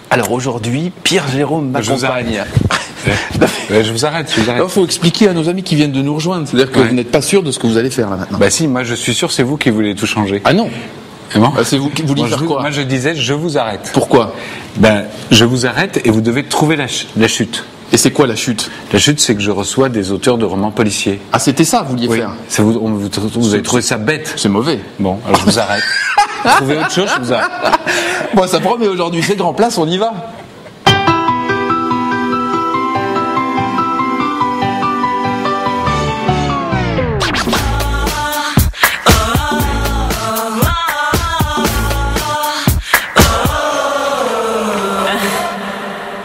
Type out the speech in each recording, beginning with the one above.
Alors aujourd'hui, Pierre-Jérôme m'accompagne. Je vous arrête. Il faut expliquer à nos amis qui viennent de nous rejoindre. C'est-à-dire que vous n'êtes pas sûr de ce que vous allez faire là maintenant. Bah si, moi je suis sûr, c'est vous qui voulez tout changer. Ah non. Bon. C'est vous qui voulez faire quoi? Moi je disais, je vous arrête. Pourquoi? Je vous arrête et vous devez trouver la chute. Et c'est quoi la chute? La chute, c'est que je reçois des auteurs de romans policiers. Ah, c'était ça que vous vouliez faire? Vous avez trouvé ça bête. C'est mauvais. Bon, alors je vous arrête. Trouvez autre chose, je vous arrête. Bon, ça promet aujourd'hui, c'est grand place, on y va.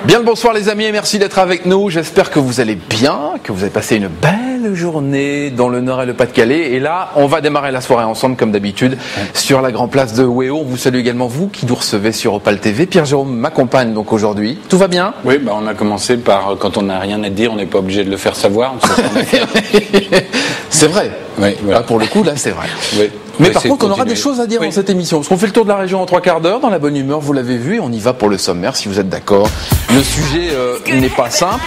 Bien le bonsoir les amis et merci d'être avec nous. J'espère que vous allez bien, que vous avez passé une belle journée dans le Nord et le Pas-de-Calais. Et là, on va démarrer la soirée ensemble comme d'habitude sur la grande place de Wéo. On vous salue également vous qui nous recevez sur Opal TV. Pierre-Jérôme m'accompagne donc aujourd'hui. Tout va bien? Oui, on a commencé par quand on n'a rien à dire, on n'est pas obligé de le faire savoir. C'est vrai. Oui, voilà. Là, pour le coup, là c'est vrai. Oui. Mais par contre, on aura des choses à dire dans cette émission. Parce qu'on fait le tour de la région en 3/4 d'heure, dans la bonne humeur, vous l'avez vu, et on y va pour le sommaire, si vous êtes d'accord. Le sujet n'est pas simple,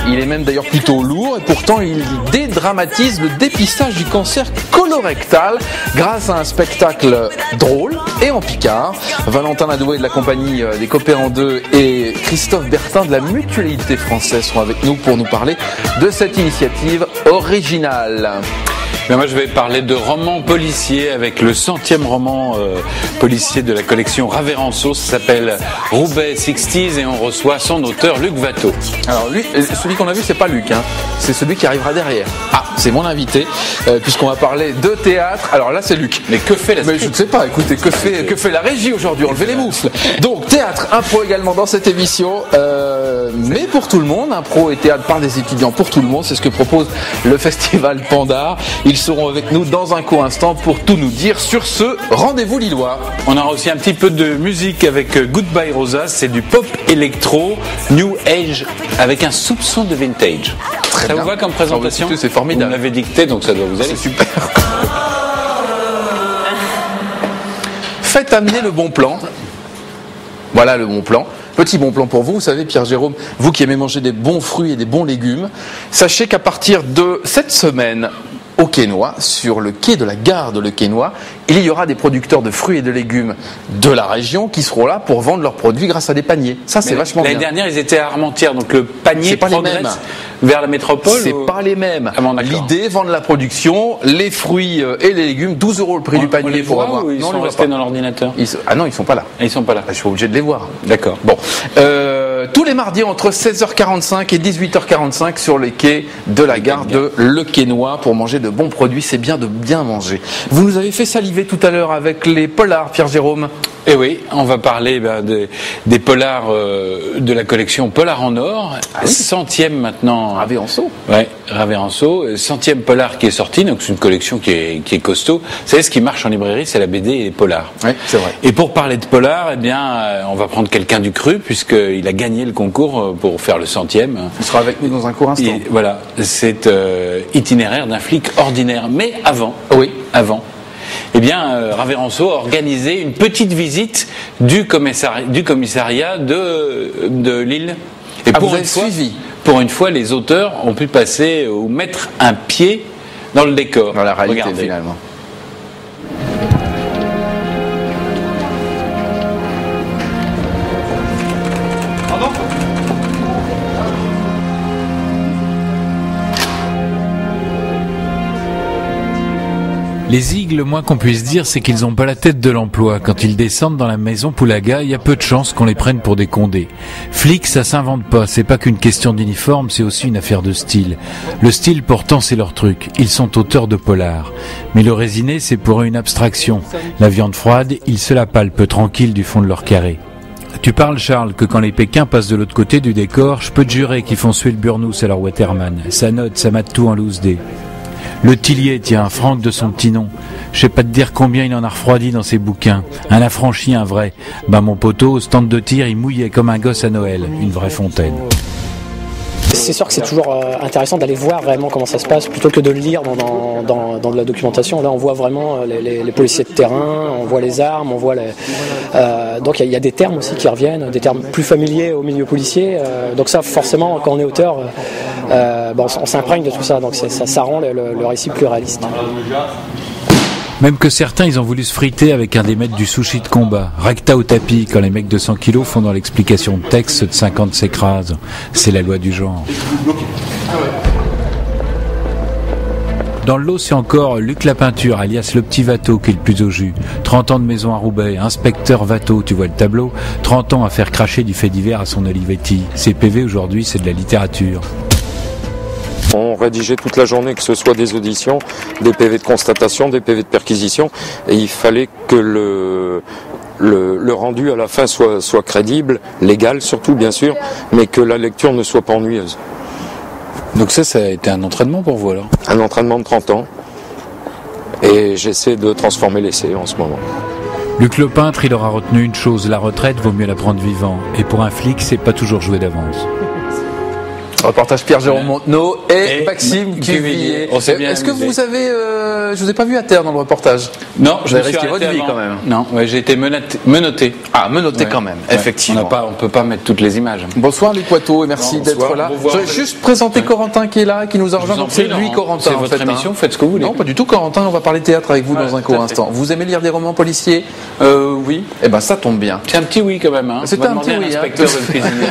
il est même d'ailleurs plutôt lourd, et pourtant il dédramatise le dépistage du cancer colorectal grâce à un spectacle drôle et en picard. Valentin Ladoué de la compagnie des Coopérants 2 et Christophe Bertin de la Mutualité Française seront avec nous pour nous parler de cette initiative originale. Mais moi je vais parler de romans policiers avec le 100e roman policier de la collection Raveranso. Ça s'appelle Roubaix 60s et on reçoit son auteur Luc Watteau. Alors lui, celui qu'on a vu c'est pas Luc, c'est celui qui arrivera derrière. Ah, c'est mon invité, puisqu'on va parler de théâtre. Alors là c'est Luc. Mais que fait la Mais je ne sais pas, écoutez, que fait la régie aujourd'hui? Enlevez les moufles. Donc théâtre, impro également dans cette émission, mais pour tout le monde, impro et théâtre par des étudiants pour tout le monde, c'est ce que propose le festival Pandar. Ils seront avec nous dans un court instant pour tout nous dire sur ce rendez-vous lillois. On aura aussi un petit peu de musique avec Goodbye Rosa, c'est du pop électro, new age, avec un soupçon de vintage. Très ça bien. Vous va comme présentation? C'est formidable. Vous m'avez dicté, donc ça doit vous aller. C'est super. Faites amener le bon plan. Voilà le bon plan. Petit bon plan pour vous, vous savez Pierre-Jérôme, vous qui aimez manger des bons fruits et des bons légumes, sachez qu'à partir de cette semaine, au Quesnoy, sur le quai de la gare de Le Quesnoy, il y aura des producteurs de fruits et de légumes de la région qui seront là pour vendre leurs produits grâce à des paniers. Ça, c'est vachement bien. L'année dernière, ils étaient à Armentières, donc le panier progresse vers la métropole. C'est pas les mêmes. Ah bon, l'idée, vendre la production, les fruits et les légumes, 12 € le prix du panier on les pour voit avoir. Ou ils non, sont restés dans l'ordinateur. Ah non, ils sont pas là. Ils sont pas là. Je suis obligé de les voir. D'accord. Bon. Tous les mardis entre 16h45 et 18h45 sur les quais de la gare de Le Quesnoy pour manger de bons produits. C'est bien de bien manger. Vous nous avez fait saliver tout à l'heure avec les polars, Pierre-Jérôme. Eh oui, on va parler des polars de la collection Polar en Or. Ah oui. 100e maintenant. Raveranso. Ouais, Raveranso. 100e polar qui est sorti, donc c'est une collection qui est costaud. Vous savez, ce qui marche en librairie, c'est la BD et les polars. Oui, c'est vrai. Et pour parler de polar, eh bien, on va prendre quelqu'un du cru, puisqu'il a gagné le concours pour faire le 100e. Il sera avec nous dans un court instant. Et voilà, c'est Itinéraire d'un flic ordinaire. Mais avant. Oui. Avant. Eh bien, Raveranso a organisé une petite visite du commissariat de Lille. Et pour une fois, les auteurs ont pu passer ou mettre un pied dans le décor. Dans la réalité, regardez. finalement. Les Igles, le moins qu'on puisse dire, c'est qu'ils n'ont pas la tête de l'emploi. Quand ils descendent dans la maison Poulaga, il y a peu de chances qu'on les prenne pour des condés. Flics, ça s'invente pas. C'est pas qu'une question d'uniforme, c'est aussi une affaire de style. Le style, pourtant, c'est leur truc. Ils sont auteurs de polar. Mais le résiné, c'est pour eux une abstraction. La viande froide, ils se la palpent tranquille du fond de leur carré. Tu parles, Charles, que quand les Pékins passent de l'autre côté du décor, je peux te jurer qu'ils font suer le burnous à leur Waterman. Ça note, ça mate tout en loose dé. Le Tillier, tiens, Franck de son petit nom. Je sais pas te dire combien il en a refroidi dans ses bouquins. Un affranchi, un vrai. Bah mon poteau, au stand de tir, il mouillait comme un gosse à Noël. Une vraie fontaine. C'est sûr que c'est toujours intéressant d'aller voir vraiment comment ça se passe plutôt que de le lire dans de la documentation. Là, on voit vraiment les policiers de terrain, on voit les armes, on voit donc il y a des termes aussi qui reviennent, des termes plus familiers au milieu policier. Donc ça, forcément, quand on est auteur, on s'imprègne de tout ça. Donc ça rend le récit plus réaliste. Même que certains, ils ont voulu se friter avec un des maîtres du sushi de combat. Recta au tapis, quand les mecs de 100 kilos font dans l'explication de texte, ceux de 50 s'écrasent. C'est la loi du genre. Dans le lot, c'est encore Luc Lapeinture, alias le petit Watteau, qui est le plus au jus. 30 ans de maison à Roubaix, inspecteur Watteau, tu vois le tableau. 30 ans à faire cracher du fait divers à son Olivetti. Ses PV aujourd'hui, c'est de la littérature. On rédigeait toute la journée, que ce soit des auditions, des PV de constatation, des PV de perquisition, et il fallait que le rendu à la fin soit crédible, légal surtout bien sûr, mais que la lecture ne soit pas ennuyeuse. Donc ça a été un entraînement pour vous alors ? Un entraînement de 30 ans, et j'essaie de transformer l'essai en ce moment. Luc le peintre, il aura retenu une chose, la retraite vaut mieux la prendre vivant, et pour un flic, c'est pas toujours joué d'avance. Reportage Pierre-Jérôme Montenot et Maxime Cuvillier. Est-ce que vous avez... je vous ai pas vu à terre dans le reportage. Non, je vais risquer votre vie quand même. Non, j'ai été menotté. Ah, menotté quand même, effectivement. On peut pas mettre toutes les images. Bonsoir Luc Watteau et merci d'être là. Je vais juste présenter Corentin qui est là, qui nous a rejoint. C'est lui Corentin. C'est votre émission, faites ce que vous voulez. Non, pas du tout Corentin, on va parler théâtre avec vous dans un court instant. Vous aimez lire des romans policiers ? Oui. Eh ben ça tombe bien. C'est un petit oui quand même. C'est un petit oui. Inspecteur de cuisinier.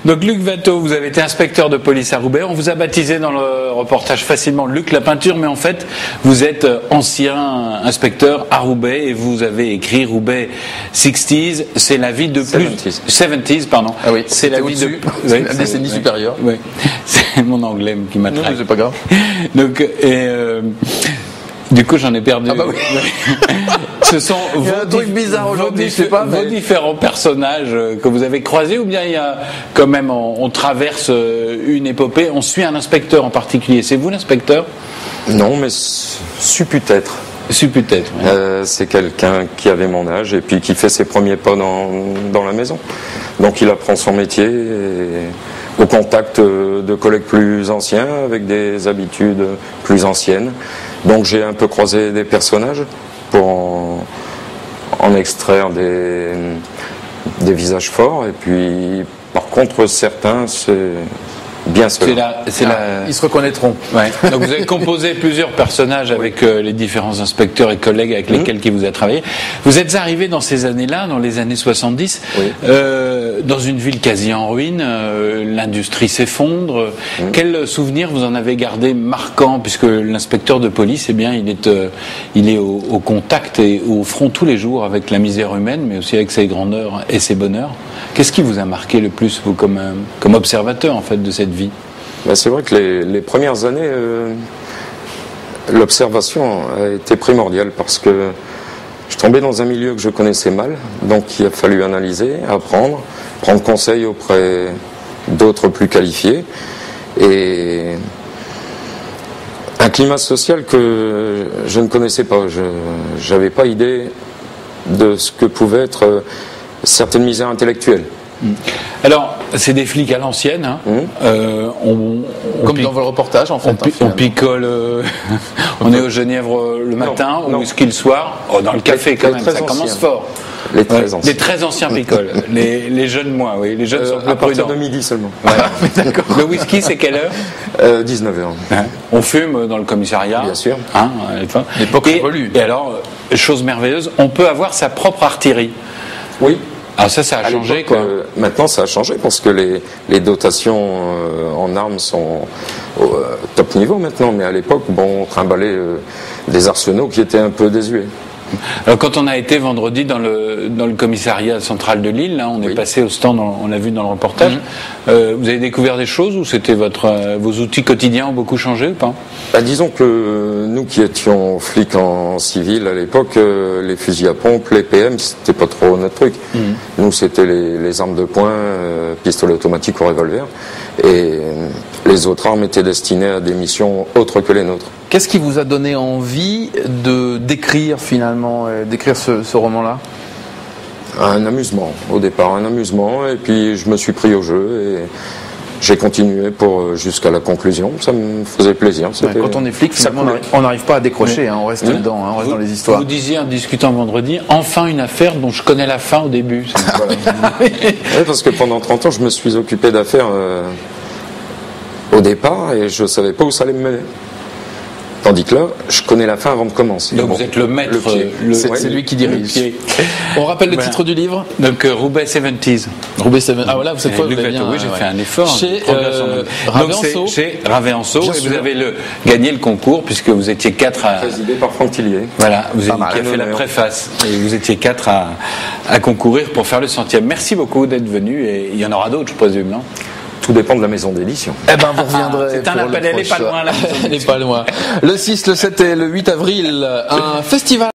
Donc Luc Watteau, vous avez été inspecteur de police à Roubaix. On vous a baptisé dans le reportage facilement Luc Lapeinture, mais en fait, vous êtes ancien inspecteur à Roubaix et vous avez écrit Roubaix 60s. C'est la vie de plus... 70s, pardon. Ah oui, c'est la vie de... C'est la décennie supérieure. Oui. C'est mon anglais qui m'a trahi. Non, mais c'est pas grave. Donc, du coup, j'en ai perdu. Ah bah oui. Ce sont il y a un truc bizarre aujourd'hui, je sais pas. Vos différents personnages que vous avez croisés, ou bien il y a quand même, on traverse une épopée, on suit un inspecteur en particulier. C'est vous l'inspecteur ? Non, mais suppute-être. Suppute-être. Oui. C'est quelqu'un qui avait mon âge et puis qui fait ses premiers pas dans la maison. Donc il apprend son métier au contact de collègues plus anciens avec des habitudes plus anciennes. Donc j'ai un peu croisé des personnages pour en extraire des visages forts, et puis par contre certains c'est bien cela. Ils se reconnaîtront. Ouais. Donc vous avez composé plusieurs personnages avec les différents inspecteurs et collègues avec lesquels qui vous avez travaillé. Vous êtes arrivé dans ces années-là, dans les années 70, dans une ville quasi en ruine, l'industrie s'effondre. Quel souvenir vous en avez gardé marquant, puisque l'inspecteur de police, eh bien, il est au contact et au front tous les jours avec la misère humaine, mais aussi avec ses grandeurs et ses bonheurs. Qu'est-ce qui vous a marqué le plus, vous, comme observateur en fait de cette vie ? Ben, c'est vrai que les premières années, l'observation a été primordiale parce que je tombais dans un milieu que je connaissais mal, donc il a fallu analyser, apprendre, prendre conseil auprès d'autres plus qualifiés, et un climat social que je ne connaissais pas. Je n'avais pas idée de ce que pouvait être certaines misères intellectuelles. Alors, c'est des flics à l'ancienne. Hein. Comme dans votre reportage, en fait. On picole. On est au Genièvre le matin, au whisky le soir. Oh, dans le café, quand même. Ça commence fort. Les très anciens. Les très anciens picolent. Les jeunes, moins, oui. Les jeunes sont plus à partir prudents. de midi seulement. Ouais. D'accord. Le whisky, c'est quelle heure 19h. Hein. On fume dans le commissariat. Bien sûr. Hein, l'époque évolue. Et alors, chose merveilleuse, on peut avoir sa propre artillerie. Oui. Alors ça a changé, quoi. Maintenant, ça a changé parce que les dotations en armes sont au top niveau maintenant. Mais à l'époque, on trimballait des arsenaux qui étaient un peu désuets. Alors quand on a été vendredi dans le commissariat central de Lille, là, on est passé au stand, on l'a vu dans le reportage. Vous avez découvert des choses, ou c'était vos outils quotidiens ont beaucoup changé ou pas ? Disons que nous qui étions flics en civil à l'époque, les fusils à pompe, les PM, c'était pas trop notre truc. Nous, c'était les armes de poing, pistolet automatique ou revolver, et les autres armes étaient destinées à des missions autres que les nôtres. Qu'est-ce qui vous a donné envie d'écrire finalement, d'écrire ce roman-là ? Un amusement, au départ, un amusement, et puis je me suis pris au jeu et j'ai continué jusqu'à la conclusion. Ça me faisait plaisir. Quand on est flic, finalement, on n'arrive pas à décrocher, on reste dedans, on reste dans les histoires. Vous disiez en discutant vendredi, enfin une affaire dont je connais la fin au début. Voilà. Oui, parce que pendant 30 ans, je me suis occupé d'affaires au départ et je ne savais pas où ça allait me mener. Tandis que là, je connais la fin avant de commencer. Donc vous êtes le maître, c'est lui qui dirige. On rappelle le titre du livre. Donc Roubaix 70s. Roubaix 70s. Ah voilà, cette fois vous avez bien. Oui, j'ai fait un effort. Chez Raveanceau. Chez Raveanceau. Et vous avez gagné le concours puisque vous étiez 4 à. Présidé par Franck Tillier. Voilà, qui a fait la préface. Et vous étiez 4 à concourir pour faire le 100e. Merci beaucoup d'être venu et il y en aura d'autres, je présume, non? Tout dépend de la maison d'édition. Eh ben, vous reviendrez. C'est un appel, elle n'est pas loin, là. Elle n'est pas loin. Le 6, le 7 et le 8 avril, un festival.